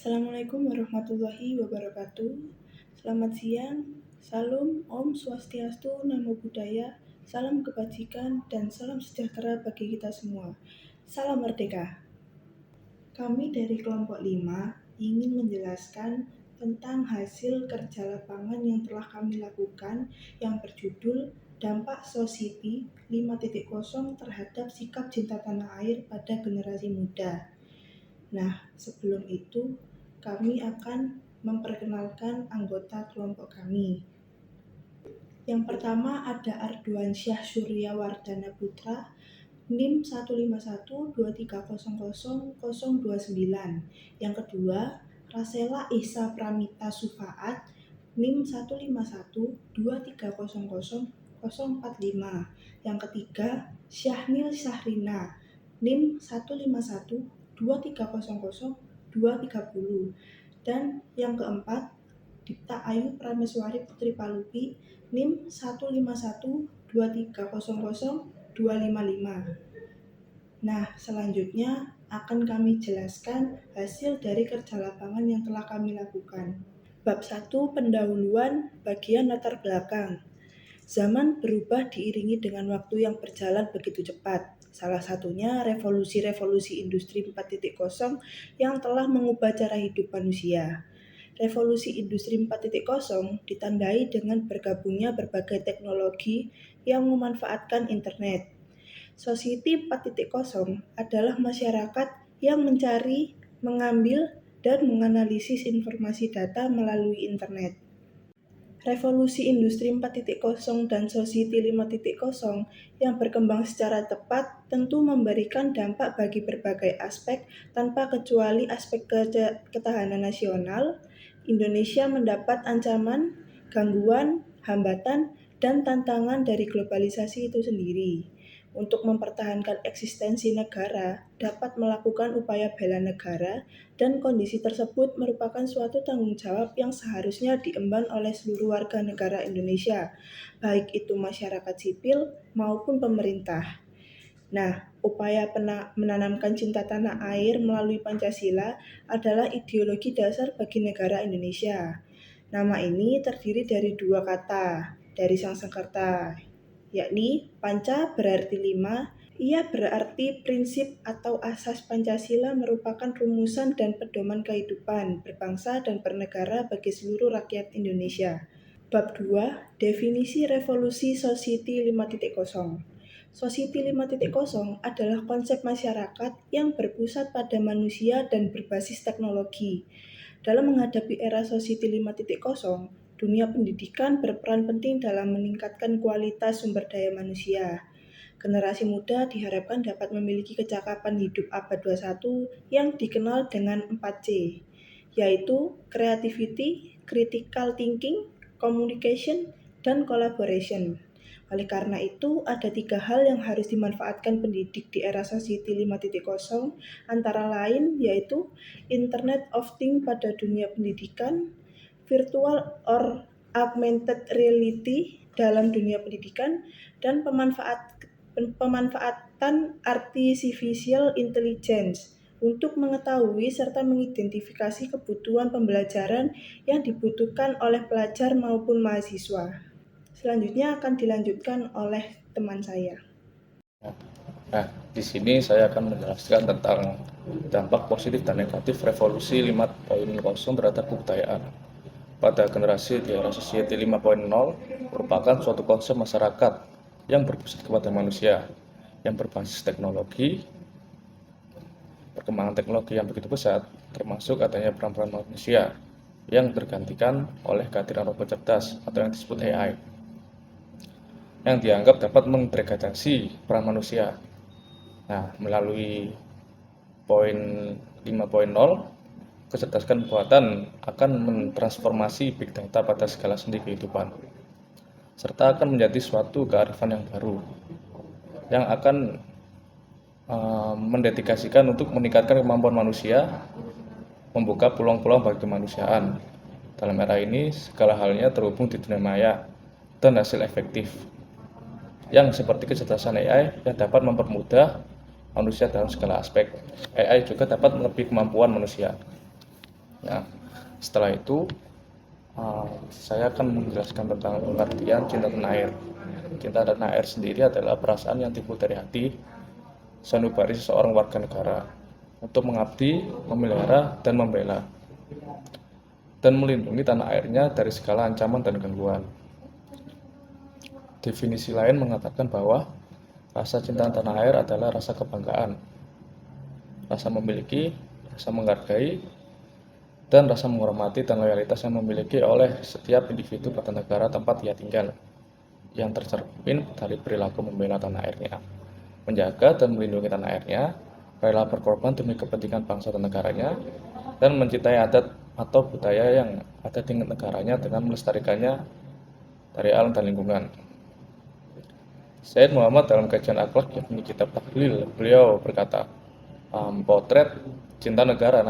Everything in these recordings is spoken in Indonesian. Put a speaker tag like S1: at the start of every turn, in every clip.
S1: Assalamualaikum warahmatullahi wabarakatuh. Selamat siang, salam, Om Swastiastu, Namo Buddhaya, salam kebajikan, dan salam sejahtera bagi kita semua. Salam merdeka. Kami dari kelompok 5 ingin menjelaskan tentang hasil kerja lapangan yang telah kami lakukan yang berjudul Dampak Society 5.0 terhadap sikap cinta tanah air pada generasi muda. Nah, sebelum itu kami akan memperkenalkan anggota kelompok kami. Yang pertama ada Arduansyah Surya Wardana Putra, NIM 15123000029. Yang kedua, Rasela Ihsa Pramita Sufaat, NIM 15123000045. Yang ketiga, Syahnil Syahrina, NIM 15123000230. Dan yang keempat, Dipta Ayu Prameswari Putri Palupi, NIM 15123000255. Nah, selanjutnya akan kami jelaskan hasil dari kerja lapangan yang telah kami lakukan. Bab 1, pendahuluan bagian latar belakang. Zaman berubah diiringi dengan waktu yang berjalan begitu cepat. Salah satunya revolusi industri 4.0 yang telah mengubah cara hidup manusia. Revolusi industri 4.0 ditandai dengan bergabungnya berbagai teknologi yang memanfaatkan internet. Society 4.0 adalah masyarakat yang mencari, mengambil, dan menganalisis informasi data melalui internet. Revolusi industri 4.0 dan Society 5.0 yang berkembang secara tepat tentu memberikan dampak bagi berbagai aspek tanpa kecuali aspek ketahanan nasional. Indonesia mendapat ancaman, gangguan, hambatan, dan tantangan dari globalisasi itu sendiri. Untuk mempertahankan eksistensi negara, dapat melakukan upaya bela negara, dan kondisi tersebut merupakan suatu tanggung jawab yang seharusnya diemban oleh seluruh warga negara Indonesia, baik itu masyarakat sipil maupun pemerintah. Nah, upaya menanamkan cinta tanah air melalui Pancasila adalah ideologi dasar bagi negara Indonesia. Nama ini terdiri dari dua kata dari Sanskerta, yakni Panca berarti 5, ia berarti prinsip atau asas Pancasila merupakan rumusan dan pedoman kehidupan berbangsa dan bernegara bagi seluruh rakyat Indonesia. Bab 2, definisi revolusi Society 5.0. Society 5.0 adalah konsep masyarakat yang berpusat pada manusia dan berbasis teknologi. Dalam menghadapi era Society 5.0, dunia pendidikan berperan penting dalam meningkatkan kualitas sumber daya manusia. Generasi muda diharapkan dapat memiliki kecakapan hidup abad 21 yang dikenal dengan 4C, yaitu creativity, critical thinking, communication, dan collaboration. Oleh karena itu, ada 3 hal yang harus dimanfaatkan pendidik di era Society 5.0, antara lain yaitu Internet of Things pada dunia pendidikan, virtual or augmented reality dalam dunia pendidikan, dan pemanfaatan artificial intelligence untuk mengetahui serta mengidentifikasi kebutuhan pembelajaran yang dibutuhkan oleh pelajar maupun mahasiswa. Selanjutnya akan dilanjutkan oleh teman saya.
S2: Nah, di sini saya akan menjelaskan tentang dampak positif dan negatif revolusi 5.0 terhadap kebudayaan. Pada generasi di era Society 5.0 merupakan suatu konsep masyarakat yang berpusat kepada manusia, yang berbasis teknologi, perkembangan teknologi yang begitu pesat, termasuk adanya peran-peran manusia yang tergantikan oleh kehadiran robot cerdas atau yang disebut AI, yang dianggap dapat mendegradasi peran manusia. Nah, melalui poin 5.0, kecerdasan buatan akan mentransformasi big data pada segala sendi kehidupan, serta akan menjadi suatu kearifan yang baru, yang akan mendedikasikan untuk meningkatkan kemampuan manusia, membuka peluang-peluang bagi kemanusiaan. Dalam era ini, segala halnya terhubung di dunia maya dan hasil efektif, yang seperti kecerdasan AI yang dapat mempermudah manusia dalam segala aspek. AI juga dapat melebihi kemampuan manusia. Nah, setelah itu saya akan menjelaskan tentang pengertian cinta tanah air. Cinta tanah air sendiri adalah perasaan yang timbul dari hati sanubari seseorang warga negara untuk mengabdi, memelihara, dan membela, dan melindungi tanah airnya dari segala ancaman dan gangguan. Definisi lain mengatakan bahwa rasa cinta tanah air adalah rasa kebanggaan, rasa memiliki, rasa menghargai, dan rasa menghormati dan loyalitas yang memiliki oleh setiap individu pada negara tempat ia tinggal, yang tercermin dari perilaku membela tanah airnya, menjaga dan melindungi tanah airnya, rela berkorban demi kepentingan bangsa dan negaranya, dan mencintai adat atau budaya yang ada di negaranya dengan melestarikannya dari alam dan lingkungan. Sayyid Muhammad dalam kajian akhlak yakni kitab Tahlil, beliau berkata, potret cinta negara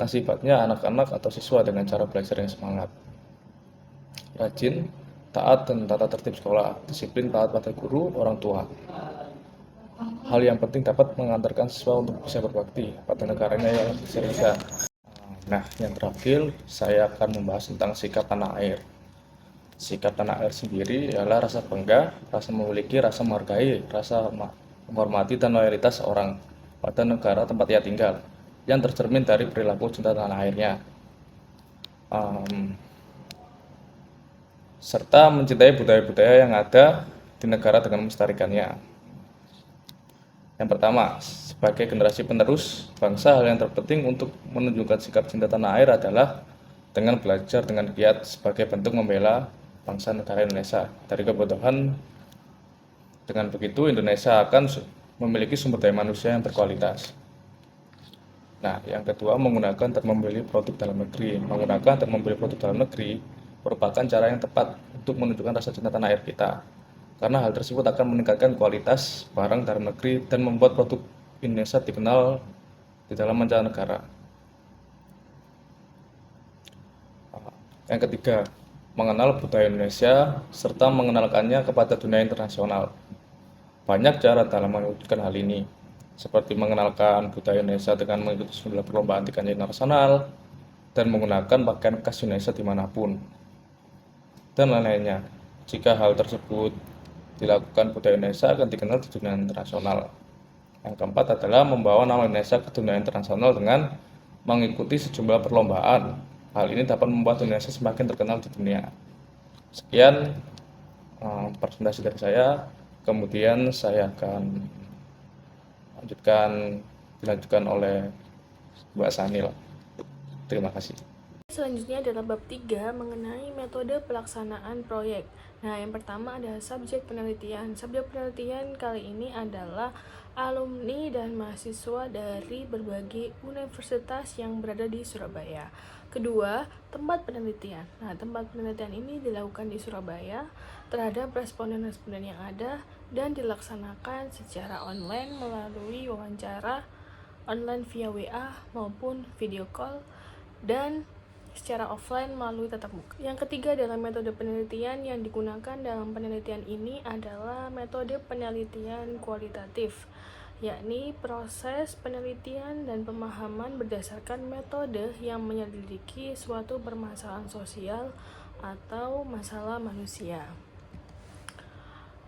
S2: nasibatnya anak-anak atau siswa dengan cara belajar yang semangat, rajin, taat dan tata tertib sekolah, disiplin, taat pada guru, orang tua. Hal yang penting dapat mengantarkan siswa untuk bisa berbakti pada negaranya yang bisa. Nah, yang terakhir saya akan membahas tentang sikap tanah air. Sikap tanah air sendiri adalah rasa bangga, rasa memiliki, rasa menghargai, rasa menghormati dan loyalitas orang pada negara tempat ia tinggal, yang tercermin dari perilaku cinta tanah airnya, serta mencintai budaya-budaya yang ada di negara dengan melestarikannya. Yang pertama, sebagai generasi penerus bangsa, hal yang terpenting untuk menunjukkan sikap cinta tanah air adalah dengan belajar dengan giat sebagai bentuk membela bangsa negara Indonesia dari kebodohan. Dengan begitu, Indonesia akan memiliki sumber daya manusia yang berkualitas. Nah, yang kedua, menggunakan dan membeli produk dalam negeri. Menggunakan dan membeli produk dalam negeri merupakan cara yang tepat untuk menunjukkan rasa cinta tanah air kita. Karena hal tersebut akan meningkatkan kualitas barang dalam negeri dan membuat produk Indonesia dikenal di dalam mancanegara. Yang ketiga, mengenal budaya Indonesia serta mengenalkannya kepada dunia internasional. Banyak cara dalam mewujudkan hal ini, seperti mengenalkan budaya Indonesia dengan mengikuti sejumlah perlombaan tingkat internasional dan menggunakan pakaian khas Indonesia dimanapun, dan lain-lainnya. Jika hal tersebut dilakukan, budaya Indonesia akan dikenal di dunia internasional. Yang keempat adalah membawa nama Indonesia ke dunia internasional dengan mengikuti sejumlah perlombaan. Hal ini dapat membuat Indonesia semakin terkenal di dunia. Sekian presentasi dari saya. Kemudian saya akan dilanjutkan oleh Mbak Sanil. Terima kasih.
S3: Selanjutnya adalah bab 3 mengenai metode pelaksanaan proyek. Nah, yang pertama adalah subjek penelitian. Subjek penelitian kali ini adalah alumni dan mahasiswa dari berbagai universitas yang berada di Surabaya. Kedua, tempat penelitian. Nah, tempat penelitian ini dilakukan di Surabaya terhadap responden-responden yang ada dan dilaksanakan secara online melalui wawancara online via WA maupun video call dan secara offline melalui tatap muka. Yang ketiga adalah metode penelitian yang digunakan dalam penelitian ini adalah metode penelitian kualitatif, yakni proses penelitian dan pemahaman berdasarkan metode yang menyelidiki suatu permasalahan sosial atau masalah manusia.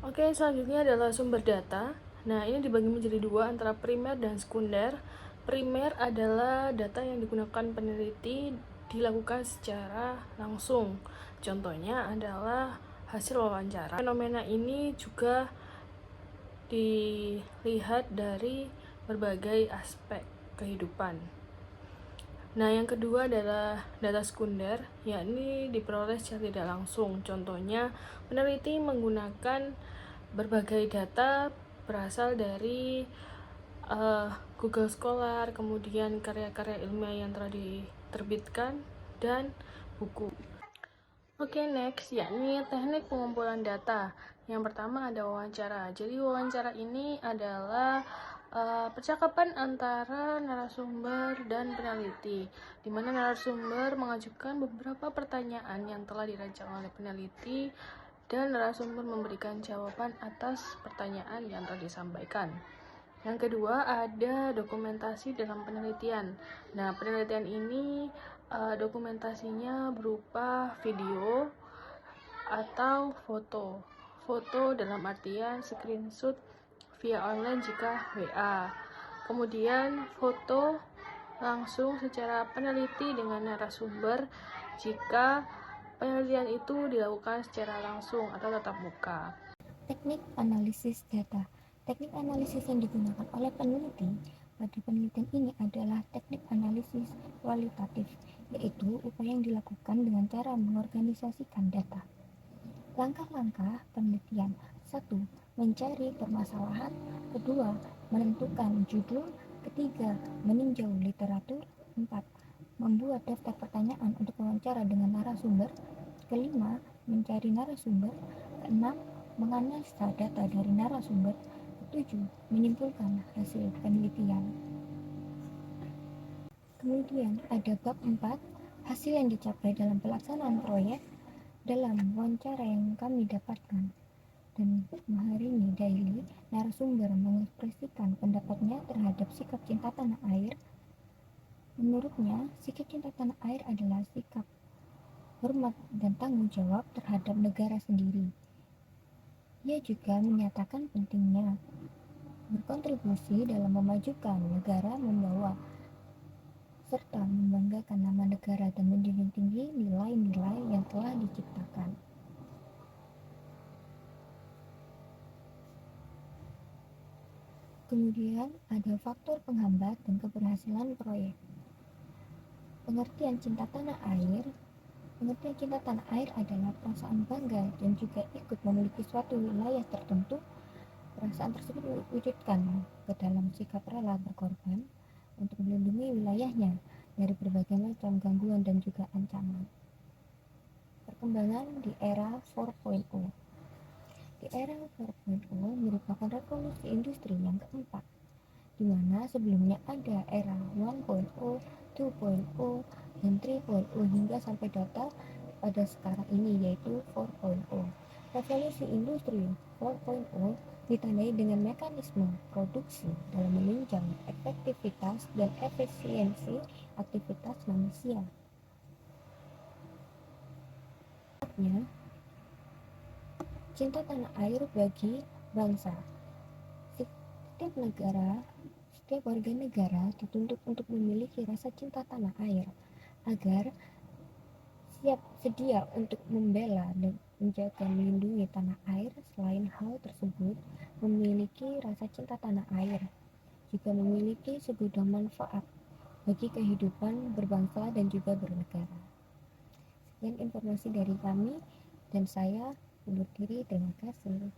S3: Oke, selanjutnya adalah sumber data. Nah, ini dibagi menjadi dua antara primer dan sekunder. Primer adalah data yang digunakan peneliti dilakukan secara langsung. Contohnya adalah hasil wawancara. Fenomena ini juga dilihat dari berbagai aspek kehidupan. Nah, yang kedua adalah data sekunder, yakni diperoleh secara tidak langsung. Contohnya, peneliti menggunakan berbagai data berasal dari Google Scholar, kemudian karya-karya ilmiah yang telah diterbitkan, dan buku. Oke, next, yakni teknik pengumpulan data. Yang pertama ada wawancara. Jadi wawancara ini adalah percakapan antara narasumber dan peneliti, di mana narasumber mengajukan beberapa pertanyaan yang telah dirancang oleh peneliti dan narasumber memberikan jawaban atas pertanyaan yang telah disampaikan. Yang kedua ada dokumentasi dalam penelitian. Nah, penelitian ini dokumentasinya berupa video atau foto. Foto dalam artian screenshot via online jika WA. Kemudian foto langsung secara peneliti dengan narasumber jika penelitian itu dilakukan secara langsung atau tatap muka.
S4: Teknik analisis data. Teknik analisis yang digunakan oleh peneliti pada penelitian ini adalah teknik analisis kualitatif, yaitu upaya yang dilakukan dengan cara mengorganisasikan data. Langkah-langkah penelitian: 1. Mencari permasalahan. 2. Menentukan judul. 3. Meninjau literatur. 4. Membuat daftar pertanyaan untuk wawancara dengan narasumber. 5. Mencari narasumber. 6. Menganalisa data dari narasumber. 7. Menyimpulkan hasil penelitian. Kemudian ada bab 4, hasil yang dicapai dalam pelaksanaan proyek. Dalam wawancara yang kami dapatkan dan hari ini daily, narasumber mengekspresikan pendapatnya terhadap sikap cinta tanah air. Menurutnya, sikap cinta tanah air adalah sikap hormat dan tanggung jawab terhadap negara sendiri. Ia juga menyatakan pentingnya berkontribusi dalam memajukan negara, membawa serta membanggakan nama negara dan menjunjung tinggi nilai-nilai yang telah diciptakan. Kemudian ada faktor penghambat dan keberhasilan proyek. Pengertian cinta tanah air. Pengertian cinta tanah air adalah perasaan bangga dan juga ikut memiliki suatu wilayah tertentu. Perasaan tersebut diwujudkan ke dalam sikap rela berkorban untuk melindungi wilayahnya dari berbagai macam gangguan dan juga ancaman. Perkembangan di era 4.0. Di era 4.0 merupakan revolusi industri yang keempat, di mana sebelumnya ada era 1.0, 2.0, dan 3.0 hingga sampai data pada sekarang ini yaitu 4.0. Revolusi industri 4.0 ditandai dengan mekanisme produksi dalam menunjang efektivitas dan efisiensi aktivitas manusia. Cinta tanah air bagi bangsa. Setiap warga negara dituntut untuk memiliki rasa cinta tanah air agar sedia untuk membela dan menjaga melindungi tanah air. Selain hal tersebut, memiliki rasa cinta tanah air juga memiliki segudang manfaat bagi kehidupan berbangsa dan juga bernegara. Sekian informasi dari kami dan saya undur diri, terima kasih.